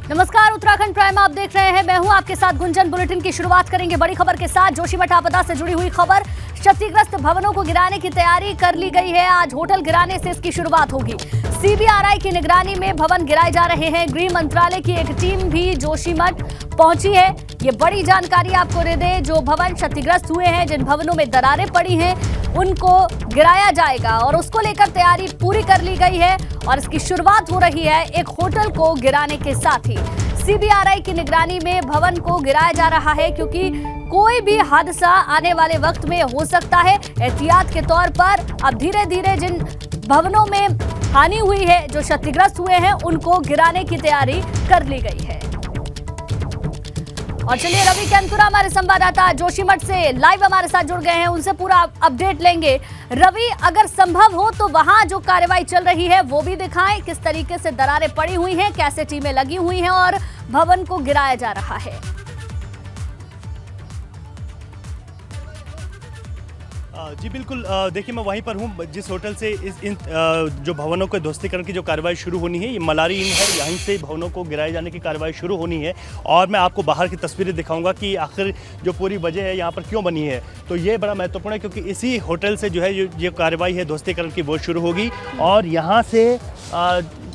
नमस्कार, उत्तराखंड प्राइम आप देख रहे हैं। मैं हूं आपके साथ गुंजन। बुलेटिन की शुरुआत करेंगे बड़ी खबर के साथ। जोशीमठ आपदा से जुड़ी हुई खबर। क्षतिग्रस्त भवनों को गिराने की तैयारी कर ली गई है। आज होटल गिराने से इसकी शुरुआत होगी। सीबीआरआई की निगरानी में भवन गिराए जा रहे हैं। गृह मंत्रालय की एक टीम भी जोशीमठ पहुंची है। ये बड़ी जानकारी आपको दे दें, जो भवन क्षतिग्रस्त हुए हैं, जिन भवनों में दरारें पड़ी हैं, उनको गिराया जाएगा और उसको लेकर तैयारी पूरी कर ली गई है और इसकी शुरुआत हो रही है एक होटल को गिराने के साथ ही। सीबीआरआई की निगरानी में भवन को गिराया जा रहा है क्योंकि कोई भी हादसा आने वाले वक्त में हो सकता है। एहतियात के तौर पर अब धीरे धीरे जिन भवनों में हानि हुई है, जो क्षतिग्रस्त हुए हैं, उनको गिराने की तैयारी कर ली गई है। और चलिए, रवि कैंतुरा हमारे संवाददाता जोशीमठ से लाइव हमारे साथ जुड़ गए हैं, उनसे पूरा अपडेट लेंगे। रवि, अगर संभव हो तो वहां जो कार्रवाई चल रही है वो भी दिखाएं। किस तरीके से दरारें पड़ी हुई हैं, कैसे टीमें लगी हुई हैं और भवन को गिराया जा रहा है। जी बिल्कुल, देखिए मैं वहीं पर हूँ जिस होटल से इन जो भवनों के ध्वस्तीकरण की जो कार्रवाई शुरू होनी है, ये मलारी इन है। यहीं से भवनों को गिराए जाने की कार्रवाई शुरू होनी है और मैं आपको बाहर की तस्वीरें दिखाऊंगा कि आखिर जो पूरी वजह है यहाँ पर क्यों बनी है। तो ये बड़ा महत्वपूर्ण है क्योंकि इसी होटल से जो है ये कार्रवाई है ध्वस्तीकरण की वो शुरू होगी। और यहाँ से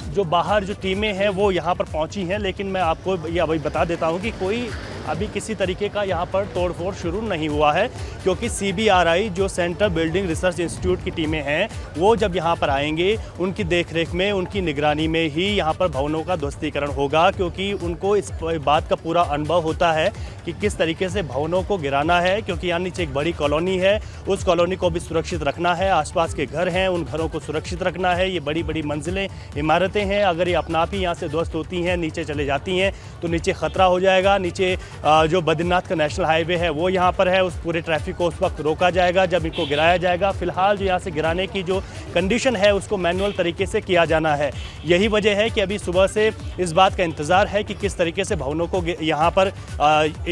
जो बाहर जो टीमें हैं वो यहाँ पर पहुँची हैं, लेकिन मैं आपको ये अभी बता देता हूँ कि कोई अभी किसी तरीके का यहाँ पर तोड़फोड़ शुरू नहीं हुआ है, क्योंकि सीबीआरआई जो सेंट्रल बिल्डिंग रिसर्च इंस्टीट्यूट की टीमें हैं वो जब यहाँ पर आएंगे, उनकी देखरेख में, उनकी निगरानी में ही यहाँ पर भवनों का ध्वस्तीकरण होगा, क्योंकि उनको इस बात का पूरा अनुभव होता है कि किस तरीके से भवनों को गिराना है। क्योंकि यहाँ नीचे एक बड़ी कॉलोनी है, उस कॉलोनी को भी सुरक्षित रखना है, आसपास के घर हैं उन घरों को सुरक्षित रखना है। ये बड़ी बड़ी मंजिलें, इमारतें हैं, अगर ये अपना आप ही यहाँ से ध्वस्त होती हैं, नीचे चले जाती हैं तो नीचे खतरा हो जाएगा। नीचे जो बद्रीनाथ का नेशनल हाईवे है वो यहाँ पर है, उस पूरे ट्रैफिक को उस वक्त रोका जाएगा जब इनको गिराया जाएगा। फिलहाल जो यहाँ से गिराने की जो कंडीशन है उसको मैनुअल तरीके से किया जाना है। यही वजह है कि अभी सुबह से इस बात का इंतज़ार है कि किस तरीके से भवनों को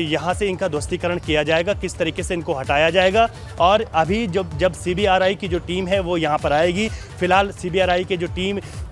यहाँ से इनका ध्वस्तीकरण किया जाएगा, किस तरीके से इनको हटाया जाएगा। और अभी जब सीबीआरआई की जो टीम है वो यहाँ पर आएगी। फिलहाल सीबीआरआई के जो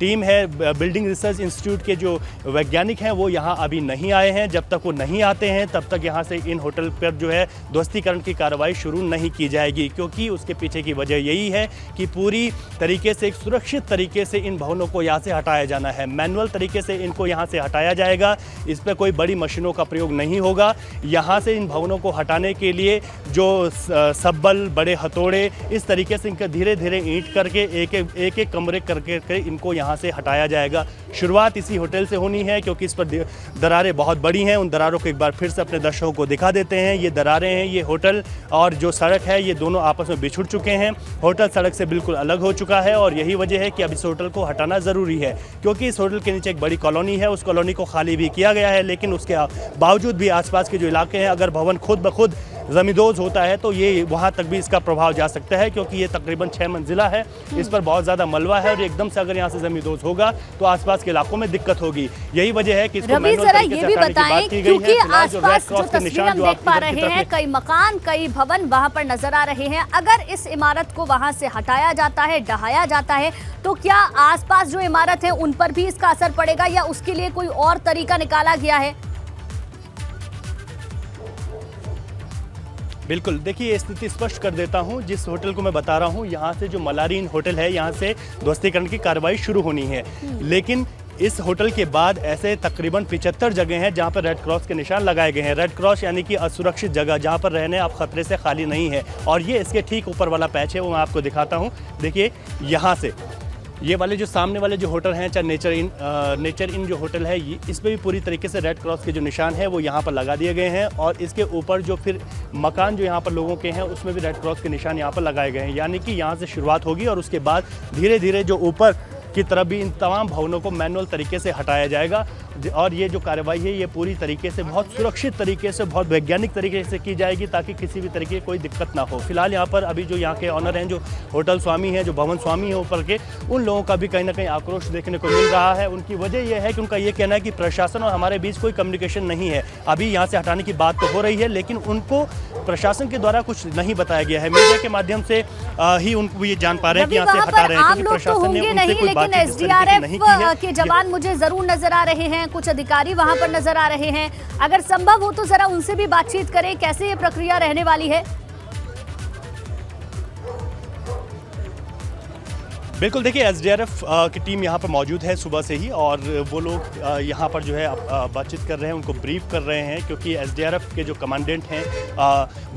टीम है, बिल्डिंग रिसर्च इंस्टीट्यूट के जो वैज्ञानिक हैं वो यहाँ अभी नहीं आए हैं। जब तक वो नहीं आते हैं तब तक यहाँ से इन होटल पर जो है ध्वस्तीकरण की कार्रवाई शुरू नहीं की जाएगी, क्योंकि उसके पीछे की वजह यही है कि पूरी तरीके से एक सुरक्षित तरीके से इन भवनों को यहाँ से हटाया जाना है। मैनुअल तरीके से इनको यहाँ से हटाया जाएगा, इस पर कोई बड़ी मशीनों का प्रयोग नहीं होगा। यहाँ से इन भवनों को हटाने के लिए जो सब्बल, बड़े हथौड़े, इस तरीके से इनका धीरे धीरे ईंट करके एक एक कमरे करके इनको यहाँ से हटाया जाएगा। शुरुआत इसी होटल से होनी है क्योंकि इस पर दरारें बहुत बड़ी हैं। उन दरारों को एक बार फिर से अपने दर्शकों को दिखा देते हैं। ये दरारें हैं, ये होटल और जो सड़क है, ये दोनों आपस में बिछुड़ चुके हैं। होटल सड़क से बिल्कुल अलग हो चुका है और यही वजह है कि अब इस होटल को हटाना ज़रूरी है, क्योंकि इस होटल के नीचे एक बड़ी कॉलोनी है, उस कॉलोनी को खाली भी किया गया है। लेकिन उसके बावजूद भी आसपास के जो इलाके हैं, अगर भवन खुद ब खुद ज़मींदोज़ होता है तो ये वहाँ तक भी इसका प्रभाव जा सकता है, क्योंकि ये तकरीबन 6 मंजिला है, इस पर बहुत ज़्यादा मलबा है और एकदम से अगर यहाँ से ज़मींदोज़ होगा तो आसपास के इलाकों में दिक्कत होगी। यही वजह है कि इसको मैनुअल तरीके से हटाने की बात की गई है। आसपास जो तस्वीरें हम देख पा रहे हैं, कई मकान, कई भवन वहां पर नजर आ रहे हैं। अगर इस इमारत को वहां से हटाया जाता है, ढहाया जाता है, तो क्या आसपास जो इमारत है उन पर भी इसका असर पड़ेगा या उसके लिए कोई और तरीका निकाला गया है? बिल्कुल, देखिए स्थिति स्पष्ट कर देता हूं। जिस होटल को मैं बता रहा हूं, यहां से जो मलारीन होटल है, यहां से ध्वस्तीकरण की कार्रवाई शुरू होनी है। लेकिन इस होटल के बाद ऐसे तकरीबन 75 जगह हैं जहां पर रेड क्रॉस के निशान लगाए गए हैं। रेड क्रॉस यानी कि असुरक्षित जगह, जहां पर रहने आप खतरे से खाली नहीं है। और ये इसके ठीक ऊपर वाला पैच है, वो मैं आपको दिखाता हूँ। देखिए यहाँ से ये वाले जो सामने वाले जो होटल हैं, चाहे नेचर इन जो होटल है, इस पर भी पूरी तरीके से रेड क्रॉस के जो निशान है वो यहाँ पर लगा दिए गए हैं। और इसके ऊपर जो फिर मकान जो यहाँ पर लोगों के हैं उसमें भी रेड क्रॉस के निशान यहाँ पर लगाए गए हैं। यानी कि यहाँ से शुरुआत होगी और उसके बाद धीरे धीरे जो ऊपर की तरफ भी इन तमाम भवनों को मैनुअल तरीके से हटाया जाएगा। और ये जो कार्रवाई है ये पूरी तरीके से, बहुत सुरक्षित तरीके से, बहुत वैज्ञानिक तरीके से की जाएगी ताकि किसी भी तरीके की कोई दिक्कत ना हो। फिलहाल यहाँ पर अभी जो यहाँ के ऑनर हैं, जो होटल स्वामी हैं, जो भवन स्वामी हैं ऊपर के, उन लोगों का भी कहीं ना कहीं आक्रोश देखने को मिल रहा है। उनकी वजह यह है कि उनका ये कहना है कि प्रशासन और हमारे बीच कोई कम्युनिकेशन नहीं है। अभी यहाँ से हटाने की बात तो हो रही है, लेकिन उनको प्रशासन के द्वारा कुछ नहीं बताया गया है। मीडिया के माध्यम से ही उनको ये जान पा रहे हैं कि यहाँ से हटा रहे हैं, क्योंकि प्रशासन ने उनसे कोई लेकिन बातचीत इस तरीके की नहीं की है। एसडीआरएफ के जवान मुझे जरूर नजर आ रहे हैं, कुछ अधिकारी वहां पर नजर आ रहे हैं। अगर संभव हो तो जरा उनसे भी बातचीत करें, कैसे ये प्रक्रिया रहने वाली है। बिल्कुल, देखिए एसडीआरएफ की टीम यहाँ पर मौजूद है सुबह से ही, और वो लोग यहाँ पर जो है बातचीत कर रहे हैं, उनको ब्रीफ कर रहे हैं, क्योंकि एसडीआरएफ के जो कमांडेंट हैं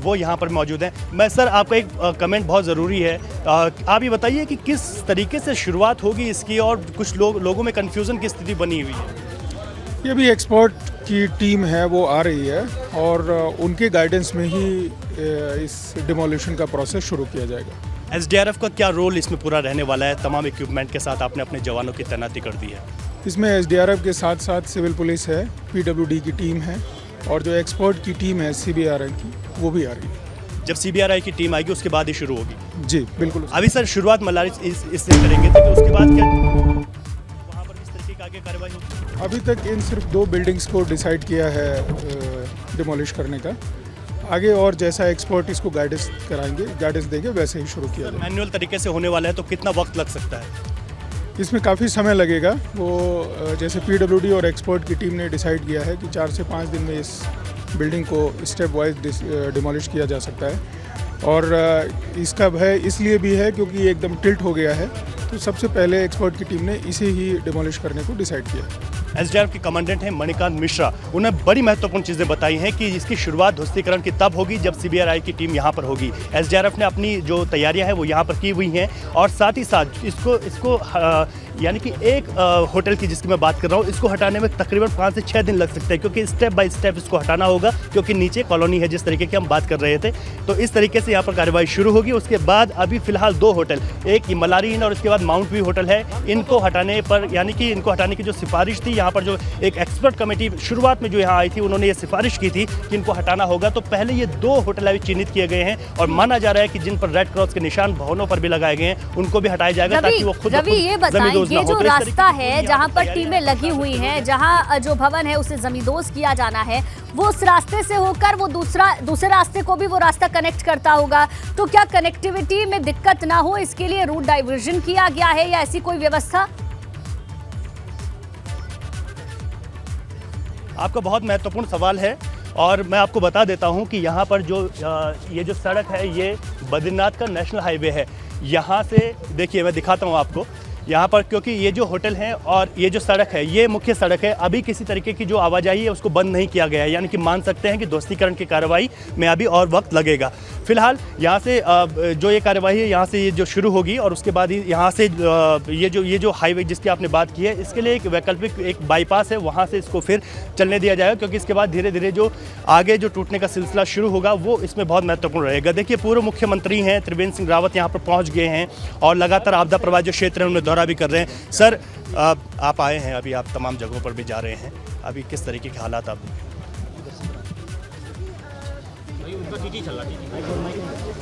वो यहाँ पर मौजूद हैं। मैं सर, आपका एक कमेंट बहुत ज़रूरी है, आप ये बताइए कि किस तरीके से शुरुआत होगी इसकी, और कुछ लोगों में कन्फ्यूज़न की स्थिति बनी हुई है। ये भी एक्सपर्ट की टीम है, वो आ रही है, और उनके गाइडेंस में ही इस डिमोलिशन का प्रोसेस शुरू किया जाएगा। एसडीआरएफ का क्या रोल इसमें पूरा रहने वाला है? तमाम इक्विपमेंट के साथ आपने अपने जवानों की तैनाती कर दी है। इसमें एसडीआरएफ के साथ साथ सिविल पुलिस है, पीडब्ल्यूडी की टीम है, और जो एक्सपर्ट की टीम है सीबीआरआई की, वो भी आ रही है। जब सीबीआरआई की टीम आएगी उसके बाद ही शुरू होगी? जी बिल्कुल। अभी सर शुरुआत मल्लारी इससे करेंगे, तो उसके बाद क्या वहाँ पर किस तरीके की आगे कार्रवाई होगी? अभी तक इन सिर्फ 2 बिल्डिंग्स को डिसाइड किया है डिमोलिश करने का। आगे और जैसा एक्सपर्ट इसको गाइडेंस देंगे, वैसे ही शुरू किया जाएगा। मैनुअल तरीके से होने वाला है, तो कितना वक्त लग सकता है? इसमें काफ़ी समय लगेगा। वो जैसे पीडब्ल्यूडी और एक्सपर्ट की टीम ने डिसाइड किया है कि 4 से 5 दिन में इस बिल्डिंग को स्टेप वाइज डिमोलिश किया जा सकता है, और इसका भय इसलिए भी है क्योंकि एकदम टिल्ट हो गया है, तो सबसे पहले एक्सपर्ट की टीम ने इसे ही डिमोलिश करने को डिसाइड किया। एसडीआरएफ के कमांडेंट हैं मणिकांत मिश्रा, उन्हें बड़ी महत्वपूर्ण चीज़ें बताई हैं कि इसकी शुरुआत ध्वस्तीकरण की तब होगी जब सीबीआरआई की टीम यहाँ पर होगी। एसडीआरएफ ने अपनी जो तैयारियां हैं वो यहाँ पर की हुई हैं, और साथ ही साथ इसको यानी कि एक होटल की जिसकी मैं बात कर रहा हूँ, इसको हटाने में तकरीबन 5 से 6 दिन लग सकते हैं, क्योंकि स्टेप बाय स्टेप इसको हटाना होगा, क्योंकि नीचे कॉलोनी है जिस तरीके की हम बात कर रहे थे। तो इस तरीके से यहाँ पर कार्रवाई शुरू होगी। उसके बाद अभी फिलहाल 2 होटल, एक मलारी इन और उसके बाद माउंट व्यू होटल है, इनको हटाने पर, यानी कि इनको हटाने की जो सिफारिश थी, यहाँ पर जो एक एक्सपर्ट कमेटी शुरुआत में जो यहाँ आई थी, उन्होंने ये सिफारिश की थी कि इनको हटाना होगा। तो पहले ये 2 होटल अभी चिन्हित किए गए हैं, और माना जा रहा है कि जिन पर रेड क्रॉस के निशान भवनों पर भी लगाए गए हैं, उनको भी हटाया जाएगा, ताकि वो खुद ये बताएं, ये जो रास्ता है जहां पर टीमें लगी हुई हैं, जहां जो भवन है उसे जमींदोज किया जाना है, वो उस रास्ते से होकर वो दूसरे रास्ते को भी वो रास्ता कनेक्ट करता होगा, तो क्या कनेक्टिविटी में दिक्कत ना हो इसके लिए रूट डाइवर्जन किया गया है, या ऐसी कोई व्यवस्था? आपका बहुत महत्वपूर्ण सवाल है, और मैं आपको बता देता हूं कि यहाँ पर ये जो सड़क है, ये बद्रीनाथ का नेशनल हाईवे है। यहाँ से देखिए, मैं दिखाता हूँ आपको यहाँ पर, क्योंकि ये जो होटल है और ये जो सड़क है, ये मुख्य सड़क है। अभी किसी तरीके की जो आवाजाही है उसको बंद नहीं किया गया है, यानी कि मान सकते हैं कि ध्वस्तीकरण की कार्रवाई में अभी और वक्त लगेगा। फिलहाल यहाँ से जो ये कार्रवाई है, यहाँ से ये जो शुरू होगी, और उसके बाद ही यहाँ से ये जो हाईवे जिसकी आपने बात की है, इसके लिए एक वैकल्पिक एक बाईपास है, वहाँ से इसको फिर चलने दिया जाएगा, क्योंकि इसके बाद धीरे धीरे जो आगे जो टूटने का सिलसिला शुरू होगा वो इसमें बहुत महत्वपूर्ण रहेगा। देखिए, पूर्व मुख्यमंत्री हैं त्रिवेंद्र सिंह रावत यहाँ पर पहुँच गए हैं, और लगातार आपदा प्रभावित जो क्षेत्र है उनमें दौरा भी कर रहे हैं। सर, आप आए हैं, अभी आप तमाम जगहों पर भी जा रहे हैं, अभी किस तरीके के हालात आप?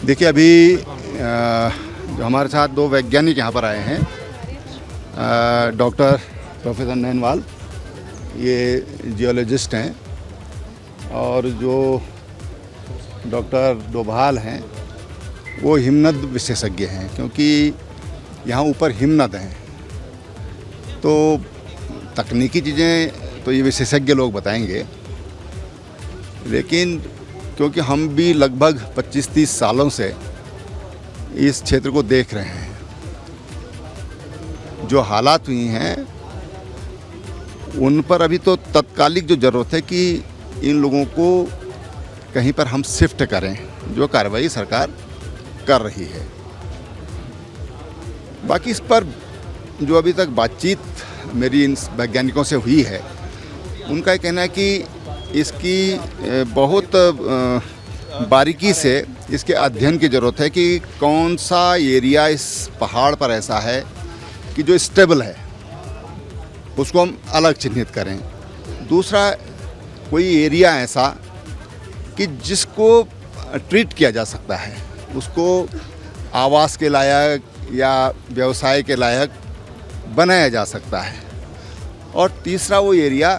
देखिए, अभी जो हमारे साथ 2 वैज्ञानिक यहाँ पर आए हैं, डॉक्टर प्रोफेसर नैनवाल, ये जियोलॉजिस्ट हैं, और जो डॉक्टर डोभाल हैं वो हिमनद विशेषज्ञ हैं, क्योंकि यहाँ ऊपर हिमनद हैं। तो तकनीकी चीज़ें तो ये विशेषज्ञ लोग बताएंगे, लेकिन क्योंकि हम भी लगभग 25-30 सालों से इस क्षेत्र को देख रहे हैं, जो हालात हुई हैं उन पर अभी तो तत्कालिक जो ज़रूरत है कि इन लोगों को कहीं पर हम शिफ्ट करें, जो कार्रवाई सरकार कर रही है। बाकी इस पर जो अभी तक बातचीत मेरी इन वैज्ञानिकों से हुई है, उनका कहना है कि इसकी बहुत बारीकी से इसके अध्ययन की ज़रूरत है कि कौन सा एरिया इस पहाड़ पर ऐसा है कि जो स्टेबल है, उसको हम अलग चिन्हित करें। दूसरा, कोई एरिया ऐसा कि जिसको ट्रीट किया जा सकता है, उसको आवास के लायक या व्यवसाय के लायक बनाया जा सकता है। और तीसरा, वो एरिया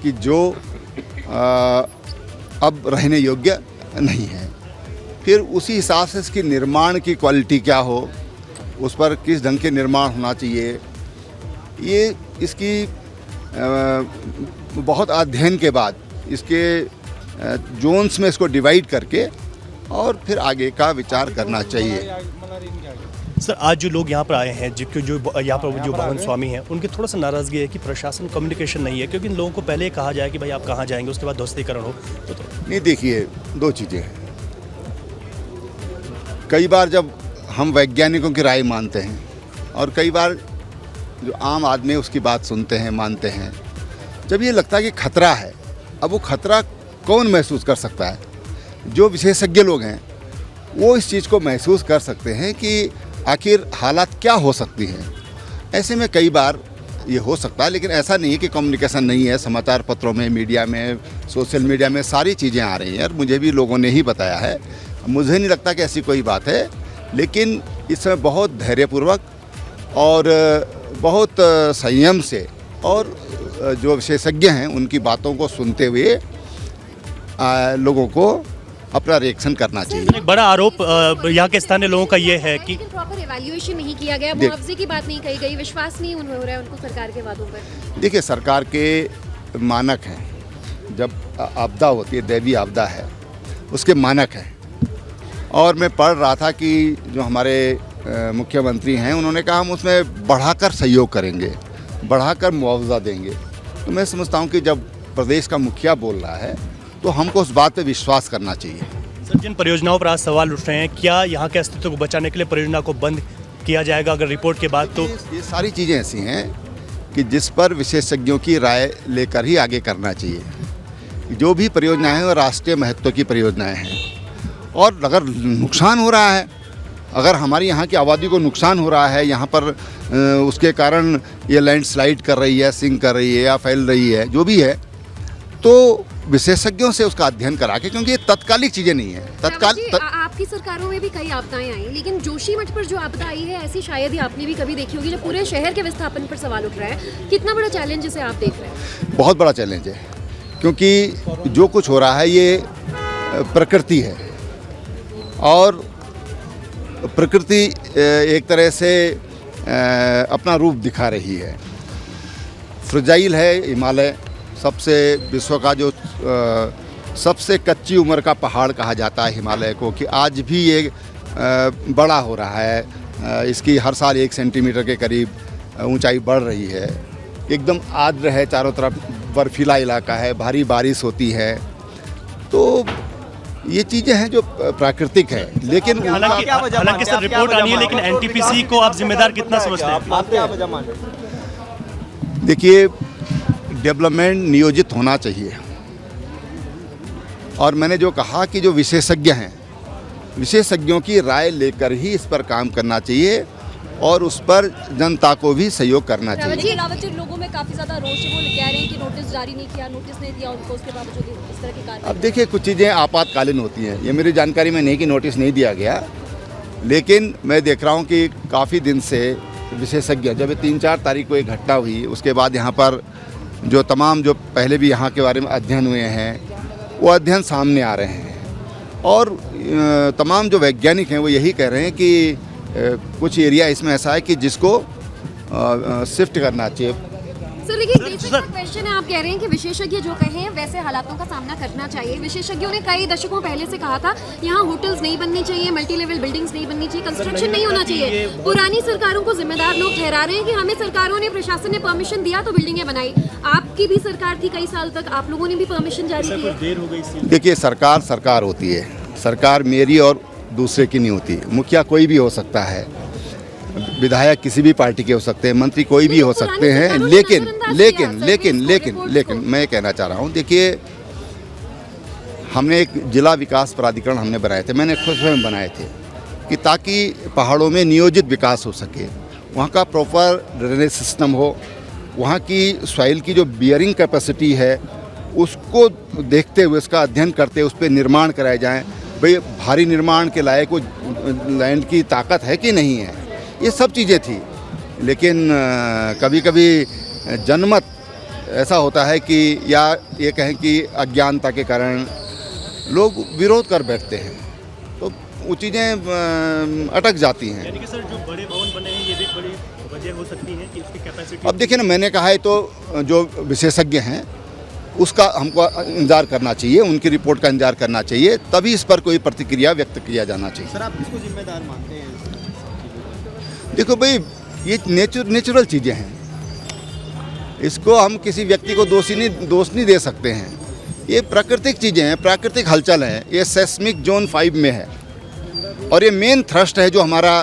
कि जो अब रहने योग्य नहीं है। फिर उसी हिसाब से इसकी निर्माण की क्वालिटी क्या हो, उस पर किस ढंग के निर्माण होना चाहिए, ये इसकी बहुत अध्ययन के बाद इसके जोन्स में इसको डिवाइड करके और फिर आगे का विचार करना चाहिए। सर, आज जो लोग यहाँ पर आए हैं, जो यहाँ पर जो भवन स्वामी हैं, उनकी थोड़ा सा नाराज़गी है कि प्रशासन कम्युनिकेशन नहीं है, क्योंकि इन लोगों को पहले कहा जाए कि भाई आप कहाँ जाएंगे, उसके बाद ध्वस्तीकरण हो तो नहीं, देखिए, दो चीज़ें हैं। कई बार जब हम वैज्ञानिकों की राय मानते हैं और कई बार जो आम आदमी उसकी बात सुनते हैं, मानते हैं, जब ये लगता है कि खतरा है, अब वो खतरा कौन महसूस कर सकता है? जो विशेषज्ञ लोग हैं वो इस चीज़ को महसूस कर सकते हैं कि आखिर हालात क्या हो सकती हैं। ऐसे में कई बार ये हो सकता है, लेकिन ऐसा नहीं है कि कम्युनिकेशन नहीं है। समाचार पत्रों में, मीडिया में, सोशल मीडिया में सारी चीज़ें आ रही हैं और मुझे भी लोगों ने ही बताया है। मुझे नहीं लगता कि ऐसी कोई बात है, लेकिन इसमें बहुत धैर्यपूर्वक और बहुत संयम से और जो विशेषज्ञ हैं उनकी बातों को सुनते हुए लोगों को अपना रिएक्शन करना चाहिए। एक बड़ा आरोप यहाँ के स्थानीय लोगों का ये है कि प्रॉपर इवैल्यूएशन नहीं किया गया, मुआवजे की बात नहीं कही गई, विश्वास नहीं हो रहा है उनको सरकार के वादों पर। देखिए, सरकार के मानक हैं। जब आपदा होती है, दैवीय आपदा है, उसके मानक हैं। और मैं पढ़ रहा था कि जो हमारे मुख्यमंत्री हैं उन्होंने कहा हम उसमें बढ़ाकर सहयोग करेंगे, बढ़ाकर मुआवजा देंगे। तो मैं समझता हूँ कि जब प्रदेश का मुखिया बोल रहा है तो हमको उस बात पे विश्वास करना चाहिए। सर, जिन परियोजनाओं पर आज सवाल उठ रहे हैं, क्या यहाँ के अस्तित्व को बचाने के लिए परियोजना को बंद किया जाएगा अगर रिपोर्ट के बाद? तो ये सारी चीज़ें ऐसी हैं कि जिस पर विशेषज्ञों की राय लेकर ही आगे करना चाहिए। जो भी परियोजनाएं हैं वो राष्ट्रीय महत्व की परियोजनाएं हैं, और अगर नुकसान हो रहा है, अगर हमारी यहाँ की आबादी को नुकसान हो रहा है, यहाँ पर उसके कारण ये लैंडस्लाइड कर रही है, सिंक कर रही है या फैल रही है, जो भी है, तो विशेषज्ञों से उसका अध्ययन करा के, क्योंकि ये तत्कालिक चीज़ें नहीं है। आपकी सरकारों में भी कई आपदाएं आई, लेकिन जोशीमठ पर जो आपदा आई है ऐसी शायद ही आपने भी कभी देखी होगी, जब पूरे शहर के विस्थापन पर सवाल उठ रहा है। कितना बड़ा चैलेंज इसे आप देख रहे हैं? बहुत बड़ा चैलेंज है, क्योंकि जो कुछ हो रहा है ये प्रकृति है, और प्रकृति एक तरह से अपना रूप दिखा रही है। फ्रजाइल है हिमालय, सबसे विश्व का जो सबसे कच्ची उम्र का पहाड़ कहा जाता है हिमालय को, कि आज भी ये बड़ा हो रहा है। इसकी हर साल 1 सेंटीमीटर के करीब ऊंचाई बढ़ रही है। एकदम आर्द्र है, चारों तरफ बर्फीला इलाका है, भारी बारिश होती है। तो ये चीज़ें हैं जो प्राकृतिक है, लेकिन हालांकि सर रिपोर्ट आनी है, लेकिन एनटीपीसी को आप जिम्मेदार कितना समझते हैं? देखिए, डेवलपमेंट नियोजित होना चाहिए, और मैंने जो कहा कि जो विशेषज्ञ हैं, विशेषज्ञों की राय लेकर ही इस पर काम करना चाहिए और उस पर जनता को भी सहयोग करना चाहिए। लोगों में काफी ज्यादा रोष है, वो कह रहे हैं कि नोटिस जारी नहीं किया, नोटिस नहीं दिया उनको, उसके बावजूद इस तरह की कार्रवाई। अब देखिए, कुछ चीज़ें आपातकालीन होती हैं, ये मेरी जानकारी में नहीं कि नोटिस नहीं दिया गया, लेकिन मैं देख रहा हूँ कि काफ़ी दिन से विशेषज्ञ, जब 3-4 तारीख को एक घटना हुई, उसके बाद यहाँ पर जो तमाम जो पहले भी यहाँ के बारे में अध्ययन हुए हैं वो अध्ययन सामने आ रहे हैं, और तमाम जो वैज्ञानिक हैं वो यही कह रहे हैं कि कुछ एरिया इसमें ऐसा है कि जिसको शिफ्ट करना चाहिए। सर, लेकिन बेसिक क्वेश्चन है, आप कह रहे हैं कि विशेषज्ञ जो कहें वैसे हालातों का सामना करना चाहिए। विशेषज्ञों ने कई दशकों पहले से कहा था यहाँ होटल्स नहीं बननी चाहिए, मल्टी लेवल बिल्डिंग्स नहीं बननी चाहिए, कंस्ट्रक्शन नहीं होना चाहिए। पुरानी सरकारों को जिम्मेदार लोग ठहरा रहे हैं कि हमें सरकारों ने, प्रशासन ने परमिशन दिया तो बिल्डिंगें बनाई। आपकी भी सरकार थी कई साल तक, आप लोगों ने भी परमिशन जारी की है। देखिए, सरकार होती है, सरकार मेरी और दूसरे की नहीं होती। मुखिया कोई भी हो सकता है, विधायक किसी भी पार्टी के हो सकते हैं, मंत्री कोई भी हो सकते हैं, लेकिन मैं कहना चाह रहा हूँ, देखिए, हमने एक जिला विकास प्राधिकरण हमने बनाए थे, मैंने खुद स्वयं बनाए थे, कि ताकि पहाड़ों में नियोजित विकास हो सके, वहाँ का प्रॉपर ड्रेनेज सिस्टम हो, वहाँ की सॉइल की जो बियरिंग कैपेसिटी है उसको देखते हुए, उसका अध्ययन करते हुए उस पर निर्माण कराए जाएँ। भाई, भारी निर्माण के लायक वो लैंड की ताकत है कि नहीं है, ये सब चीज़ें थी। लेकिन कभी कभी जनमत ऐसा होता है कि, या ये कहें कि अज्ञानता के कारण लोग विरोध कर बैठते हैं, तो वो चीज़ें अटक जाती हैं। यानी कि सर जो बड़े भवन बने हैं ये भी बड़ी वजह हो सकती है कि उसकी कैपेसिटी? अब देखिए ना, मैंने कहा है तो जो विशेषज्ञ हैं उसका हमको इंतजार करना चाहिए, उनकी रिपोर्ट का इंतजार करना चाहिए, तभी इस पर कोई प्रतिक्रिया व्यक्त किया जाना चाहिए। सर, आप किसको जिम्मेदार मानते हैं? देखो भाई, ये नेचुरल चीज़ें हैं, इसको हम किसी व्यक्ति को दोष नहीं दे सकते हैं। ये प्राकृतिक चीज़ें हैं, प्राकृतिक हलचल है। ये सेस्मिक जोन 5 में है और ये मेन थ्रस्ट है जो हमारा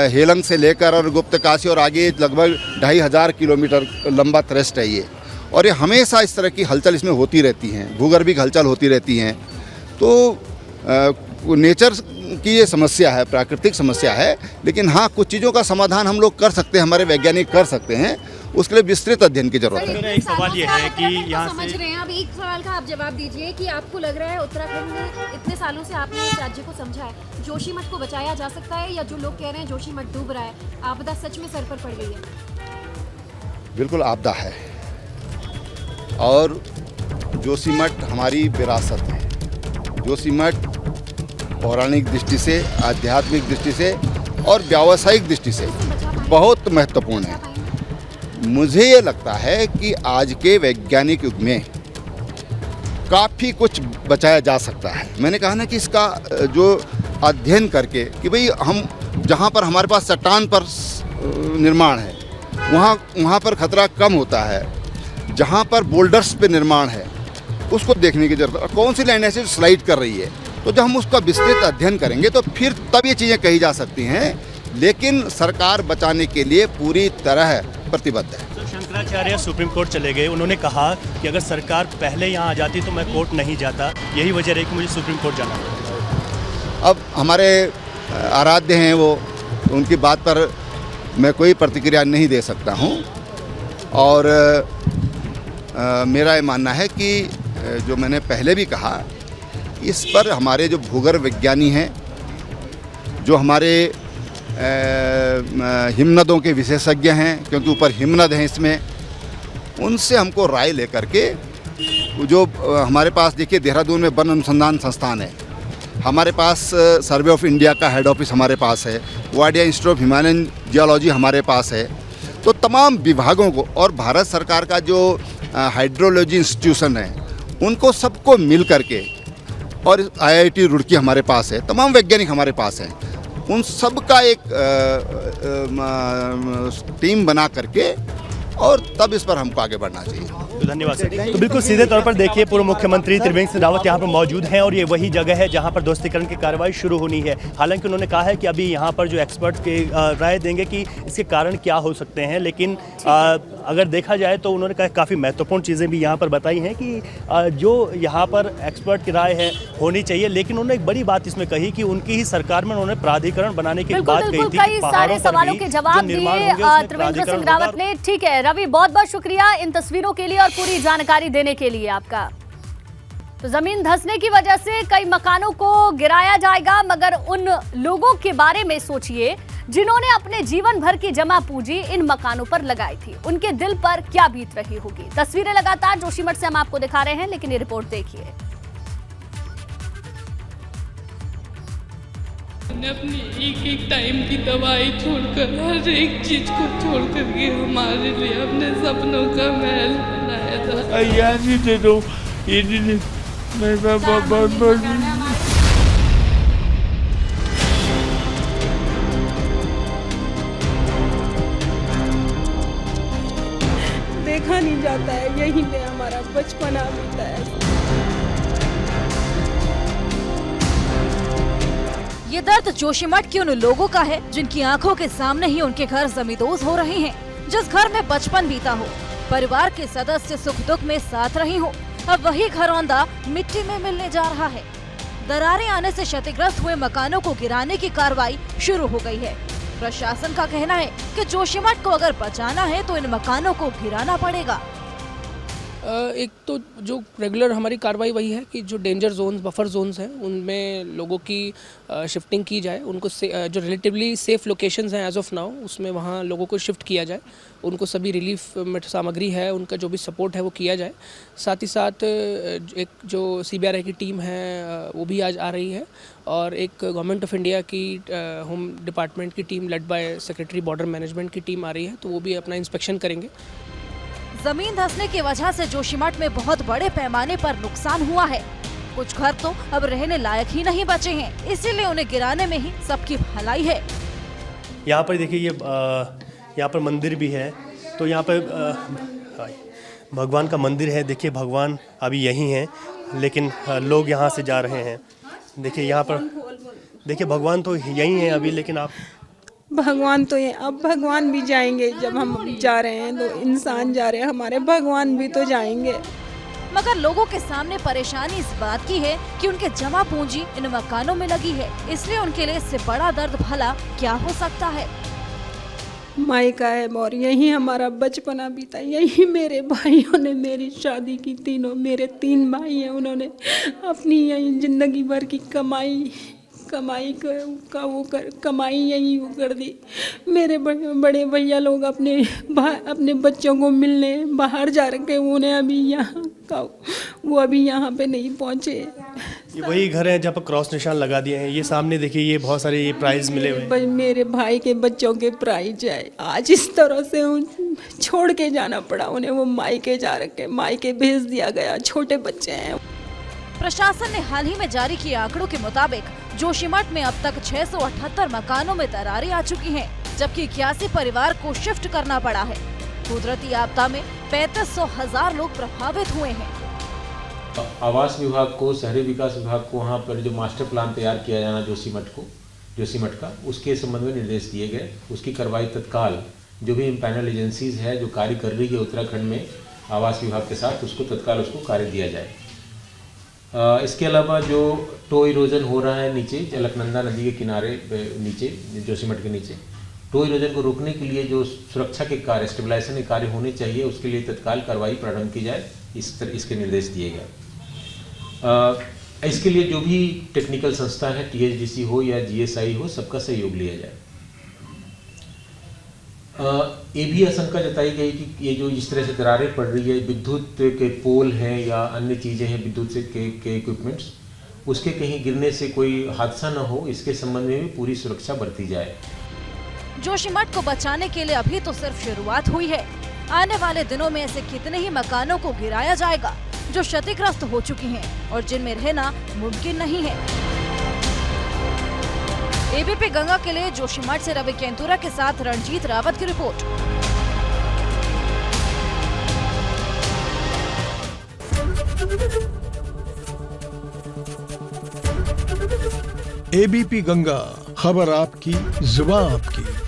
हेलंग से लेकर और गुप्तकाशी और आगे लगभग 2500 किलोमीटर लंबा थ्रस्ट है ये, और ये हमेशा इस तरह की हलचल इसमें होती रहती हैं, भूगर्भिक हलचल होती रहती हैं। तो नेचर की ये समस्या है, प्राकृतिक समस्या है, लेकिन हाँ, कुछ चीज़ों का समाधान हम लोग कर सकते हैं, हमारे वैज्ञानिक कर सकते हैं, उसके लिए विस्तृत अध्ययन की जरूरत है। मेरा एक सवाल ये है कि यहाँ समझ रहे हैं, अब एक सवाल का आप जवाब दीजिए कि आपको लग रहा है उत्तराखंड में इतने सालों से आपने इस राज्य को समझा है, जोशीमठ को बचाया जा सकता है, या जो लोग कह रहे हैं जोशीमठ डूब रहा है, आपदा सच में सर पर पड़ गई है? बिल्कुल आपदा है, और जोशीमठ हमारी विरासत है। जोशीमठ पौराणिक दृष्टि से, आध्यात्मिक दृष्टि से और व्यावसायिक दृष्टि से बहुत महत्वपूर्ण है। मुझे ये लगता है कि आज के वैज्ञानिक युग में काफ़ी कुछ बचाया जा सकता है। मैंने कहा ना कि इसका जो अध्ययन करके कि भाई हम जहाँ पर हमारे पास चट्टान पर निर्माण है वहाँ पर खतरा कम होता है, जहाँ पर बोल्डर्स पे निर्माण है उसको देखने की जरूरत है। कौन सी लैंड ऐसे स्लाइड कर रही है, तो जब हम उसका विस्तृत अध्ययन करेंगे तो फिर तब ये चीज़ें कही जा सकती हैं, लेकिन सरकार बचाने के लिए पूरी तरह प्रतिबद्ध है। तो शंकराचार्य सुप्रीम कोर्ट चले गए, उन्होंने कहा कि अगर सरकार पहले यहाँ आ जाती तो मैं कोर्ट नहीं जाता, यही वजह रही कि मुझे सुप्रीम कोर्ट जाना पड़ा। अब हमारे आराध्य हैं वो, उनकी बात पर मैं कोई प्रतिक्रिया नहीं दे सकता हूँ, और मेरा ये मानना है कि जो मैंने पहले भी कहा, इस पर हमारे जो भूगर्भ विज्ञानी हैं, जो हमारे हिमनदों के विशेषज्ञ हैं, क्योंकि ऊपर हिमनद हैं इसमें, उनसे हमको राय लेकर के, जो हमारे पास देखिए देहरादून में वन अनुसंधान संस्थान है, हमारे पास सर्वे ऑफ इंडिया का हेड ऑफिस हमारे पास है, Wadia institute of Himalayan geology हमारे पास है, तो तमाम विभागों को और भारत सरकार का जो हाइड्रोलॉजी इंस्टीट्यूशन है उनको सबको मिल करके, और IIT रुड़की हमारे पास है, तमाम वैज्ञानिक हमारे पास हैं, उन सब का एक टीम बना करके और तब इस पर हमको आगे बढ़ना चाहिए। तो धन्यवाद सर। तो बिल्कुल सीधे तौर पर देखिए, पूर्व मुख्यमंत्री त्रिवेंद्र सिंह रावत यहाँ पर मौजूद हैं, और ये वही जगह है जहाँ पर ध्वस्तीकरण की कार्रवाई शुरू होनी है। हालांकि उन्होंने कहा है कि अभी यहाँ पर जो एक्सपर्ट के राय देंगे कि इसके कारण क्या हो सकते हैं, लेकिन अगर देखा जाए तो उन्होंने कहा काफ़ी महत्वपूर्ण चीज़ें भी यहाँ पर बताई हैं कि जो यहाँ पर एक्सपर्ट की राय है होनी चाहिए, लेकिन उन्होंने एक बड़ी बात इसमें कही कि उनकी ही सरकार में उन्होंने प्राधिकरण बनाने की बात कही थी। कई सारे सवालों के जवाब दिए त्रिवेंद्र सिंह रावत ने। ठीक है रवि, बहुत बहुत शुक्रिया इन तस्वीरों के लिए और पूरी जानकारी देने के लिए आपका। तो जमीन धंसने की वजह से कई मकानों को गिराया जाएगा, मगर उन लोगों के बारे में सोचिए जिन्होंने अपने जीवन भर की जमा पूंजी इन मकानों पर लगाई थी, उनके दिल पर क्या बीत रही होगी। तस्वीरें लगातार जोशीमठ से हम आपको दिखा रहे हैं, लेकिन ये रिपोर्ट देखिए। हमने अपनी एक एक टाइम की दवाई छोड़कर, हर एक चीज को छोड़ करके हमारे लिए अपने सपनों का महल बनाया था। यानी दे दो, ये नहीं मैं बहुत देखा नहीं जाता है, यहीं पे हमारा बचपना बीता है। ये दर्द जोशीमठ के उन लोगों का है जिनकी आंखों के सामने ही उनके घर जमींदोज हो रहे हैं। जिस घर में बचपन बीता हो, परिवार के सदस्य सुख दुख में साथ रही हो, अब वही घरौंदा मिट्टी में मिलने जा रहा है। दरारें आने से क्षतिग्रस्त हुए मकानों को गिराने की कार्रवाई शुरू हो गई है। प्रशासन का कहना है कि जोशीमठ को अगर बचाना है तो इन मकानों को गिराना पड़ेगा। एक तो जो रेगुलर हमारी कार्रवाई वही है कि जो डेंजर जोन्स बफर जोन्स हैं उनमें लोगों की शिफ्टिंग की जाए, उनको जो रिलेटिवली सेफ़ लोकेशंस हैं एज ऑफ नाउ उसमें वहाँ लोगों को शिफ्ट किया जाए, उनको सभी रिलीफ सामग्री है उनका जो भी सपोर्ट है वो किया जाए। साथ ही साथ एक जो CBRI की टीम है वो भी आज आ रही है और एक गवर्नमेंट ऑफ इंडिया की होम डिपार्टमेंट की team led by secretary border management की टीम आ रही है, तो वो भी अपना इंस्पेक्शन करेंगे। जमीन धंसने की वजह से जोशीमठ में बहुत बड़े पैमाने पर नुकसान हुआ है। कुछ घर तो अब रहने लायक ही नहीं बचे हैं, इसीलिए उन्हें गिराने में ही सबकी भलाई है। यहाँ पर देखिए ये यहाँ पर मंदिर भी है, तो यहाँ पर भगवान का मंदिर है। देखिए भगवान अभी यहीं हैं, लेकिन लोग यहाँ से जा रहे हैं। देखिए यहाँ पर देखिए भगवान तो यहीं हैं अभी, लेकिन आप भगवान तो ये अब भगवान भी जाएंगे। जब हम जा रहे हैं तो इंसान जा रहे हैं, हमारे भगवान भी तो जाएंगे। मगर लोगों के सामने परेशानी इस बात की है कि उनके जमा पूंजी इन मकानों में लगी है, इसलिए उनके लिए इससे बड़ा दर्द भला क्या हो सकता है। मायका है और यही हमारा बचपना बीता, यही मेरे भाइयों ने मेरी शादी की। तीनों मेरे 3 भाई हैं, उन्होंने अपनी यही जिंदगी भर की कमाई यही वो कर दी। मेरे बड़े भैया लोग अपने बच्चों को मिलने बाहर जा रखे, उन्हें अभी वो अभी यहाँ पे नहीं पहुँचे। ये वही घर है जहाँ पर क्रॉस निशान लगा दिए हैं। ये सामने देखिए ये बहुत सारे ये प्राइज मिले हुए हैं। मेरे भाई के बच्चों के प्राइज है, आज इस तरह से छोड़ के जाना पड़ा उन्हें। वो मायके जा रखे, मायके भेज दिया गया, छोटे बच्चे हैं। प्रशासन ने हाल ही में जारी किए आंकड़ों के मुताबिक जोशीमठ में अब तक 678 मकानों में दरारें आ चुकी हैं, जबकि 81 परिवार को शिफ्ट करना पड़ा है। कुदरती आपदा में 3500 लोग प्रभावित हुए हैं। आवास विभाग को, शहरी विकास विभाग को वहाँ पर जो मास्टर प्लान तैयार किया जाना जोशीमठ का, उसके संबंध में निर्देश दिए गए। उसकी कार्रवाई तत्काल जो भी पैनल एजेंसीज है जो कार्य कर रही है उत्तराखंड में आवास विभाग के साथ, उसको तत्काल उसको कार्य दिया जाए। इसके अलावा जो टो इरोजन हो रहा है नीचे अलकनंदा नदी के किनारे नीचे जोशीमठ के नीचे, टो इरोजन को रोकने के लिए जो सुरक्षा के कार्य, स्टेबलाइजेशन के कार्य होने चाहिए, उसके लिए तत्काल कार्रवाई प्रारंभ की जाए, इसके निर्देश दिए गए। इसके लिए जो भी टेक्निकल संस्था है, THDC हो या GSI हो, सबका सहयोग लिया जाए। ये भी आशंका जताई गई कि ये जो इस तरह से दरारें पड़ रही है, विद्युत के पोल हैं या अन्य चीज़ें हैं विद्युत से के इक्विपमेंट्स, उसके कहीं गिरने से कोई हादसा न हो, इसके संबंध में भी पूरी सुरक्षा बरती जाए। जोशीमठ को बचाने के लिए अभी तो सिर्फ शुरुआत हुई है। आने वाले दिनों में ऐसे कितने ही मकानों को गिराया जाएगा जो क्षतिग्रस्त हो चुकी हैं और जिनमें रहना मुमकिन नहीं है। ABP गंगा के लिए जोशीमठ से रवि केंतुरा के साथ रणजीत रावत की रिपोर्ट। ABP गंगा, खबर आपकी, जुबान आपकी।